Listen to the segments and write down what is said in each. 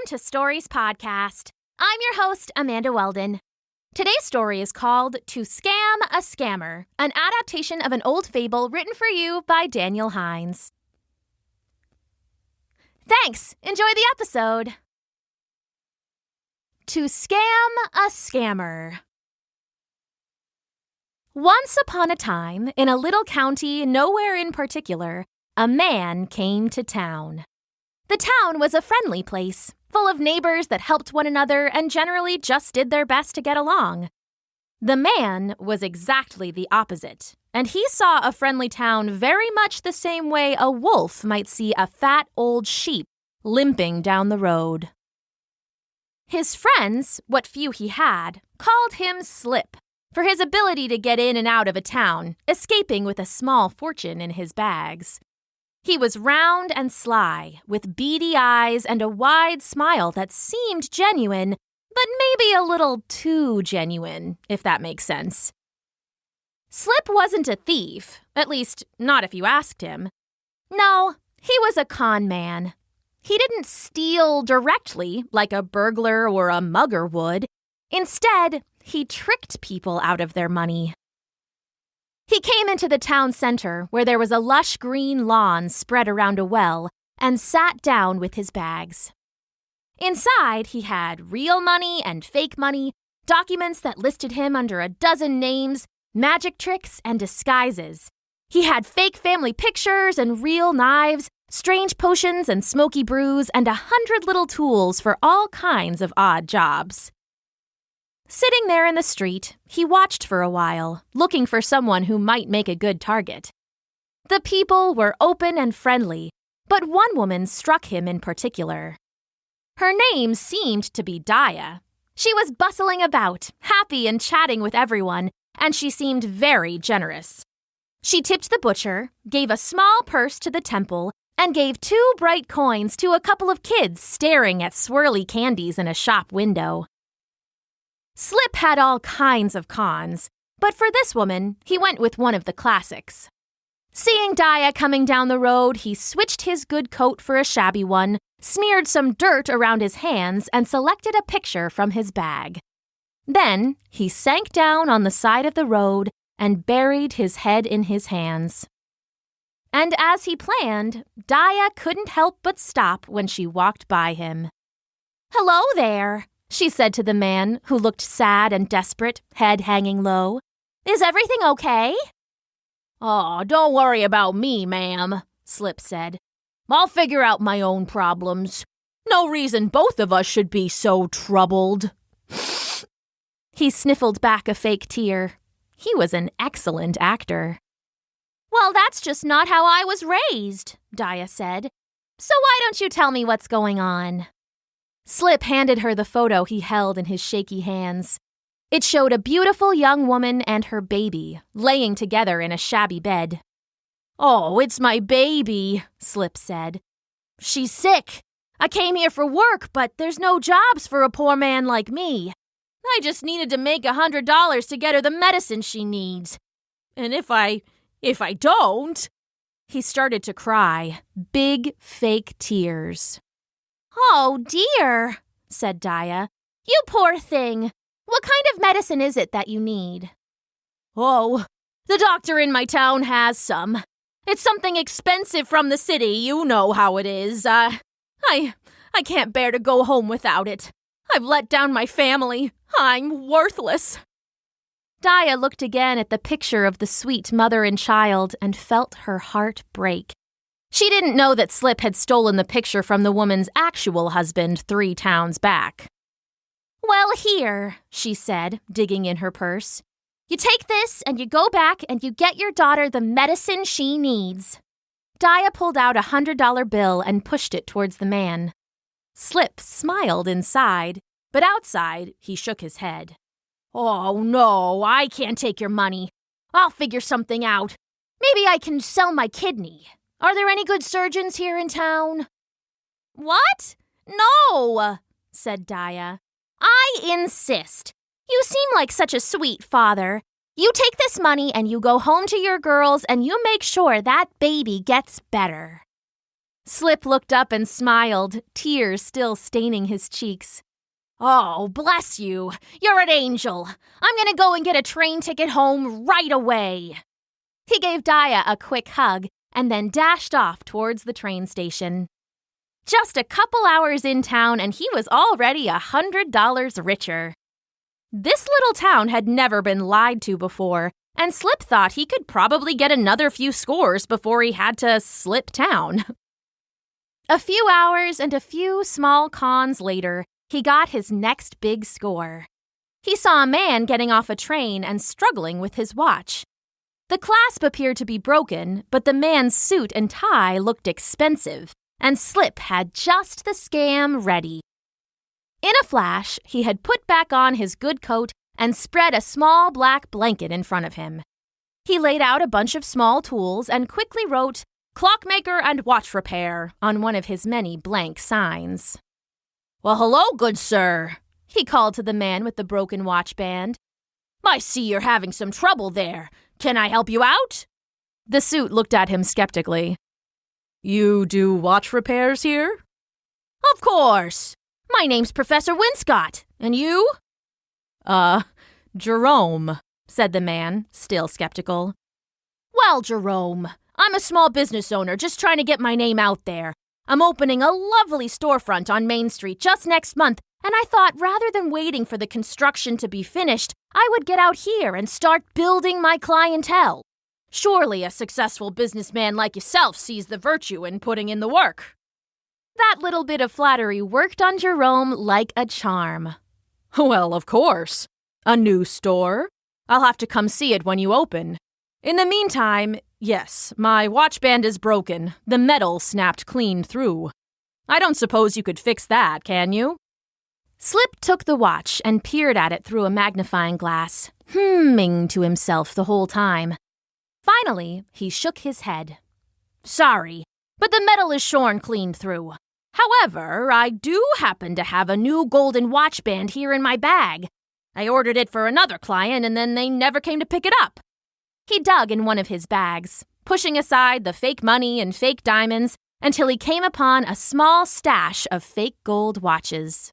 to Stories Podcast. I'm your host, Amanda Weldin. Today's story is called To Scam a Scammer, an adaptation of an old fable written for you by Daniel Hinds. Thanks! Enjoy the episode! To Scam a Scammer. Once upon a time, in a little county nowhere in particular, a man came to town. The town was a friendly place, full of neighbors that helped one another and generally just did their best to get along. The man was exactly the opposite, and he saw a friendly town very much the same way a wolf might see a fat old sheep limping down the road. His friends, what few he had, called him Slip for his ability to get in and out of a town, escaping with a small fortune in his bags. He was round and sly, with beady eyes and a wide smile that seemed genuine, but maybe a little too genuine, if that makes sense. Slip wasn't a thief, at least not if you asked him. No, he was a con man. He didn't steal directly like a burglar or a mugger would. Instead, he tricked people out of their money. He came into the town center, where there was a lush green lawn spread around a well, and sat down with his bags. Inside, he had real money and fake money, documents that listed him under a dozen names, magic tricks, and disguises. He had fake family pictures and real knives, strange potions and smoky brews, and 100 little tools for all kinds of odd jobs. Sitting there in the street, he watched for a while, looking for someone who might make a good target. The people were open and friendly, but one woman struck him in particular. Her name seemed to be Daya. She was bustling about, happy and chatting with everyone, and she seemed very generous. She tipped the butcher, gave a small purse to the temple, and gave 2 bright coins to a couple of kids staring at swirly candies in a shop window. Slip had all kinds of cons, but for this woman, he went with one of the classics. Seeing Daya coming down the road, he switched his good coat for a shabby one, smeared some dirt around his hands, and selected a picture from his bag. Then, he sank down on the side of the road and buried his head in his hands. And as he planned, Daya couldn't help but stop when she walked by him. "Hello there," she said to the man, who looked sad and desperate, head hanging low. "Is everything okay?" "Oh, don't worry about me, ma'am," Slip said. "I'll figure out my own problems. No reason both of us should be so troubled." He sniffled back a fake tear. He was an excellent actor. "Well, that's just not how I was raised," Daya said. "So why don't you tell me what's going on?" Slip handed her the photo he held in his shaky hands. It showed a beautiful young woman and her baby, laying together in a shabby bed. "Oh, it's my baby," Slip said. "She's sick. I came here for work, but there's no jobs for a poor man like me. I just needed to make $100 to get her the medicine she needs. And if I don't..." He started to cry, big fake tears. "Oh, dear," said Daya. "You poor thing. What kind of medicine is it that you need?" "Oh, the doctor in my town has some. It's something expensive from the city, you know how it is. I can't bear to go home without it. I've let down my family. I'm worthless." Daya looked again at the picture of the sweet mother and child and felt her heart break. She didn't know that Slip had stolen the picture from the woman's actual husband 3 towns back. "Well, here," she said, digging in her purse. "You take this and you go back and you get your daughter the medicine she needs." Daya pulled out a $100 bill and pushed it towards the man. Slip smiled inside, but outside he shook his head. "Oh, no, I can't take your money. I'll figure something out. Maybe I can sell my kidney. Are there any good surgeons here in town?" "What? No," said Daya. "I insist. You seem like such a sweet father. You take this money and you go home to your girls and you make sure that baby gets better." Slip looked up and smiled, tears still staining his cheeks. Oh, bless you. You're an angel. I'm gonna go and get a train ticket home right away. He gave Dia a quick hug and then dashed off towards the train station. Just a couple hours in town and he was already $100 richer. This little town had never been lied to before, and Slip thought he could probably get another few scores before he had to slip town. A few hours and a few small cons later, he got his next big score. He saw a man getting off a train and struggling with his watch. The clasp appeared to be broken, but the man's suit and tie looked expensive, and Slip had just the scam ready. In a flash, he had put back on his good coat and spread a small black blanket in front of him. He laid out a bunch of small tools and quickly wrote, "Clockmaker and watch repair," on one of his many blank signs. Well, hello, good sir, he called to the man with the broken watch band. I see you're having some trouble there. Can I help you out? The suit looked at him skeptically. You do watch repairs here? Of course. My name's Professor Winscott. And you? Jerome, said the man, still skeptical. Well, Jerome, I'm a small business owner just trying to get my name out there. I'm opening a lovely storefront on Main Street just next month, and I thought rather than waiting for the construction to be finished, I would get out here and start building my clientele. Surely a successful businessman like yourself sees the virtue in putting in the work. That little bit of flattery worked on Jerome like a charm. Well, of course. A new store? I'll have to come see it when you open. In the meantime, yes, my watch band is broken. The metal snapped clean through. I don't suppose you could fix that, can you? Slip took the watch and peered at it through a magnifying glass, humming to himself the whole time. Finally, he shook his head. Sorry, but the metal is shorn clean through. However, I do happen to have a new golden watch band here in my bag. I ordered it for another client and then they never came to pick it up. He dug in one of his bags, pushing aside the fake money and fake diamonds until he came upon a small stash of fake gold watches.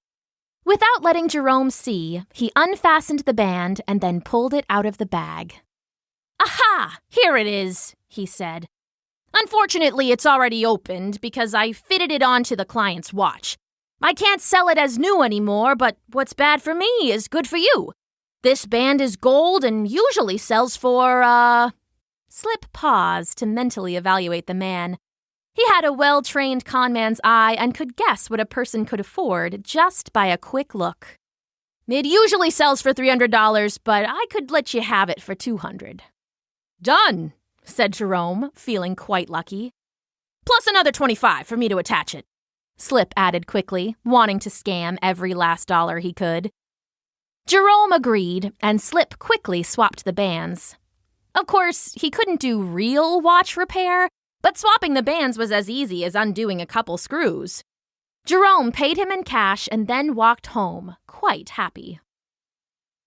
Without letting Jerome see, he unfastened the band and then pulled it out of the bag. Aha! Here it is, he said. Unfortunately, it's already opened because I fitted it onto the client's watch. I can't sell it as new anymore, but what's bad for me is good for you. This band is gold and usually sells for, Slip paused to mentally evaluate the man. He had a well-trained conman's eye and could guess what a person could afford just by a quick look. It usually sells for $300, but I could let you have it for $200. Done, said Jerome, feeling quite lucky. Plus another $25 for me to attach it. Slip added quickly, wanting to scam every last dollar he could. Jerome agreed, and Slip quickly swapped the bands. Of course, he couldn't do real watch repair, but swapping the bands was as easy as undoing a couple screws. Jerome paid him in cash and then walked home, quite happy.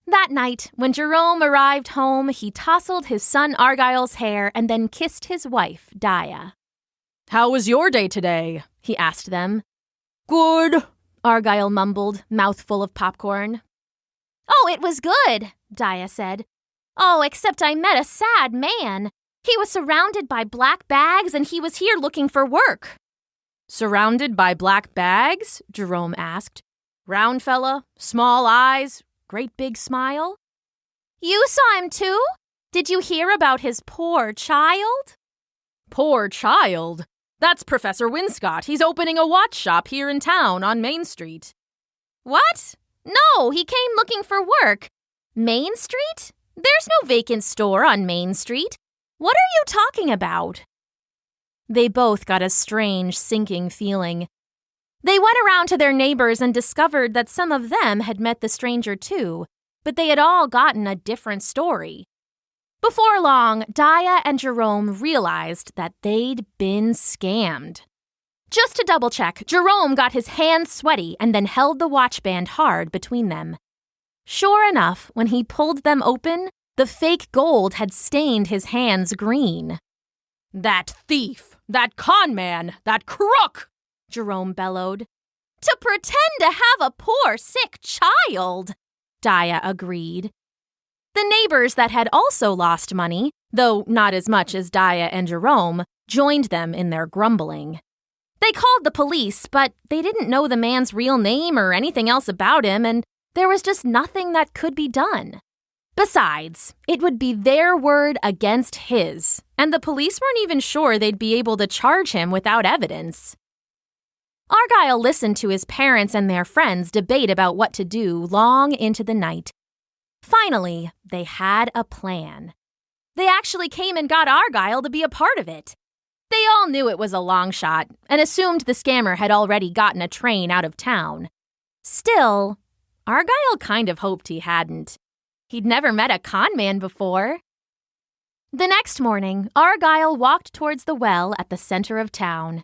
That night, when Jerome arrived home, he tousled his son Argyle's hair and then kissed his wife, Dia. How was your day today? He asked them. Good, Argyle mumbled, mouthful of popcorn. Oh, it was good, Dia said. Oh, except I met a sad man. He was surrounded by black bags and he was here looking for work. Surrounded by black bags? Jerome asked. Round fella, small eyes, great big smile? You saw him too? Did you hear about his poor child? Poor child? That's Professor Winscott. He's opening a watch shop here in town on Main Street. What? No, he came looking for work. Main Street? There's no vacant store on Main Street. What are you talking about? They both got a strange, sinking feeling. They went around to their neighbors and discovered that some of them had met the stranger too, but they had all gotten a different story. Before long, Dia and Jerome realized that they'd been scammed. Just to double-check, Jerome got his hands sweaty and then held the watch band hard between them. Sure enough, when he pulled them open, the fake gold had stained his hands green. That thief, That con man! That crook! Jerome bellowed. To pretend to have a poor, sick child, Daya agreed. The neighbors that had also lost money, though not as much as Daya and Jerome, joined them in their grumbling. They called the police, but they didn't know the man's real name or anything else about him, and there was just nothing that could be done. Besides, it would be their word against his, and the police weren't even sure they'd be able to charge him without evidence. Argyle listened to his parents and their friends debate about what to do long into the night. Finally, they had a plan. They actually came and got Argyle to be a part of it. They all knew it was a long shot and assumed the scammer had already gotten a train out of town. Still, Argyle kind of hoped he hadn't. He'd never met a con man before. The next morning, Argyle walked towards the well at the center of town.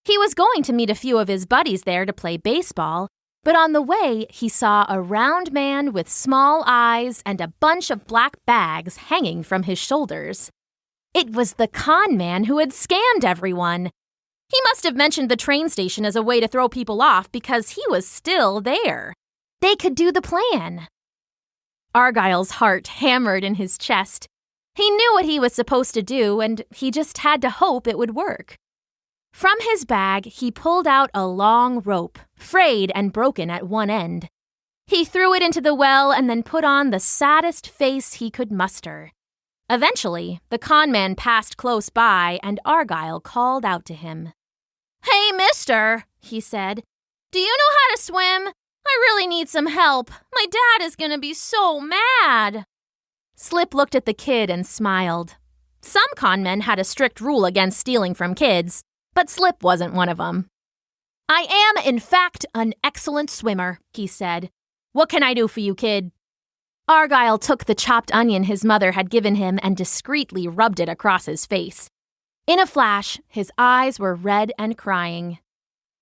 He was going to meet a few of his buddies there to play baseball, but on the way, he saw a round man with small eyes and a bunch of black bags hanging from his shoulders. It was the con man who had scammed everyone. He must have mentioned the train station as a way to throw people off because he was still there. They could do the plan. Argyle's heart hammered in his chest. He knew what he was supposed to do, and he just had to hope it would work. From his bag, he pulled out a long rope, frayed and broken at one end. He threw it into the well and then put on the saddest face he could muster. Eventually, the con man passed close by, and Argyle called out to him. "Hey, mister," he said. "Do you know how to swim? I really need some help. My dad is gonna be so mad." Slip looked at the kid and smiled. Some con men had a strict rule against stealing from kids, but Slip wasn't one of them. "I am, in fact, an excellent swimmer," he said. "What can I do for you, kid?" Argyle took the chopped onion his mother had given him and discreetly rubbed it across his face. In a flash, his eyes were red and crying.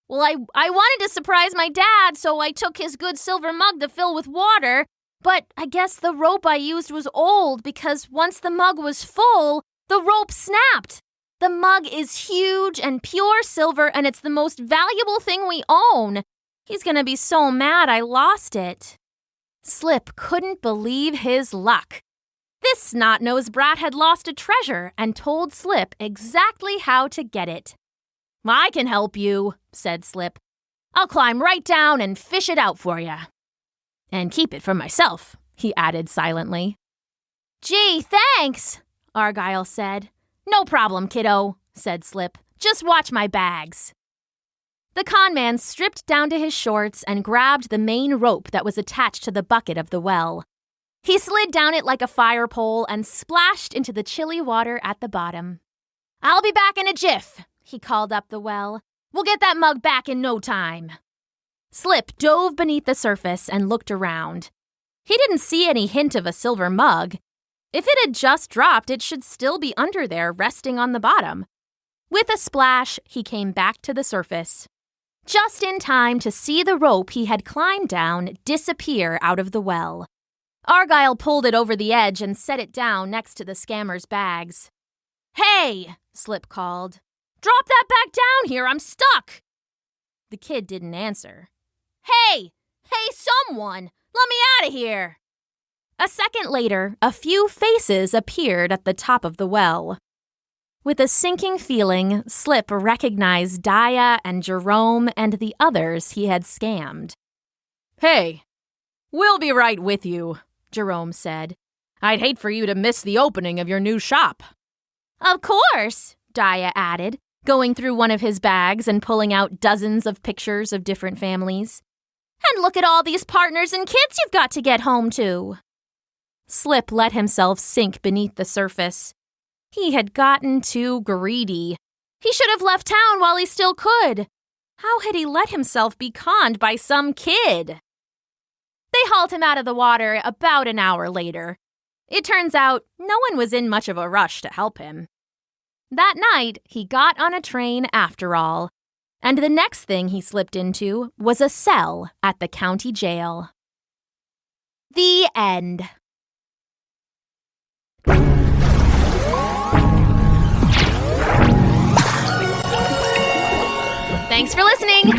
"Well, I wanted to surprise my dad, so I took his good silver mug to fill with water, but I guess the rope I used was old because once the mug was full, the rope snapped. The mug is huge and pure silver, and it's the most valuable thing we own. He's gonna be so mad I lost it." Slip couldn't believe his luck. This snot-nosed brat had lost a treasure and told Slip exactly how to get it. "I can help you," said Slip. "I'll climb right down and fish it out for you. And keep it for myself," he added silently. "Gee, thanks," Argyle said. "No problem, kiddo," said Slip. "Just watch my bags." The con man stripped down to his shorts and grabbed the main rope that was attached to the bucket of the well. He slid down it like a fire pole and splashed into the chilly water at the bottom. "I'll be back in a jiff," he called up the well. "We'll get that mug back in no time." Slip dove beneath the surface and looked around. He didn't see any hint of a silver mug. If it had just dropped, it should still be under there, resting on the bottom. With a splash, he came back to the surface, just in time to see the rope he had climbed down disappear out of the well. Argyle pulled it over the edge and set it down next to the scammer's bags. "Hey," Slip called. "Drop that back down here, I'm stuck." The kid didn't answer. Hey, someone, let me out of here." A second later, a few faces appeared at the top of the well. With a sinking feeling, Slip recognized Daya and Jerome and the others he had scammed. "Hey, we'll be right with you," Jerome said. "I'd hate for you to miss the opening of your new shop." "Of course," Daya added, going through one of his bags and pulling out dozens of pictures of different families. "And look at all these partners and kids you've got to get home to." Slip let himself sink beneath the surface. He had gotten too greedy. He should have left town while he still could. How had he let himself be conned by some kid? They hauled him out of the water about an hour later. It turns out no one was in much of a rush to help him. That night, he got on a train after all, and the next thing he slipped into was a cell at the county jail. The end. Thanks for listening!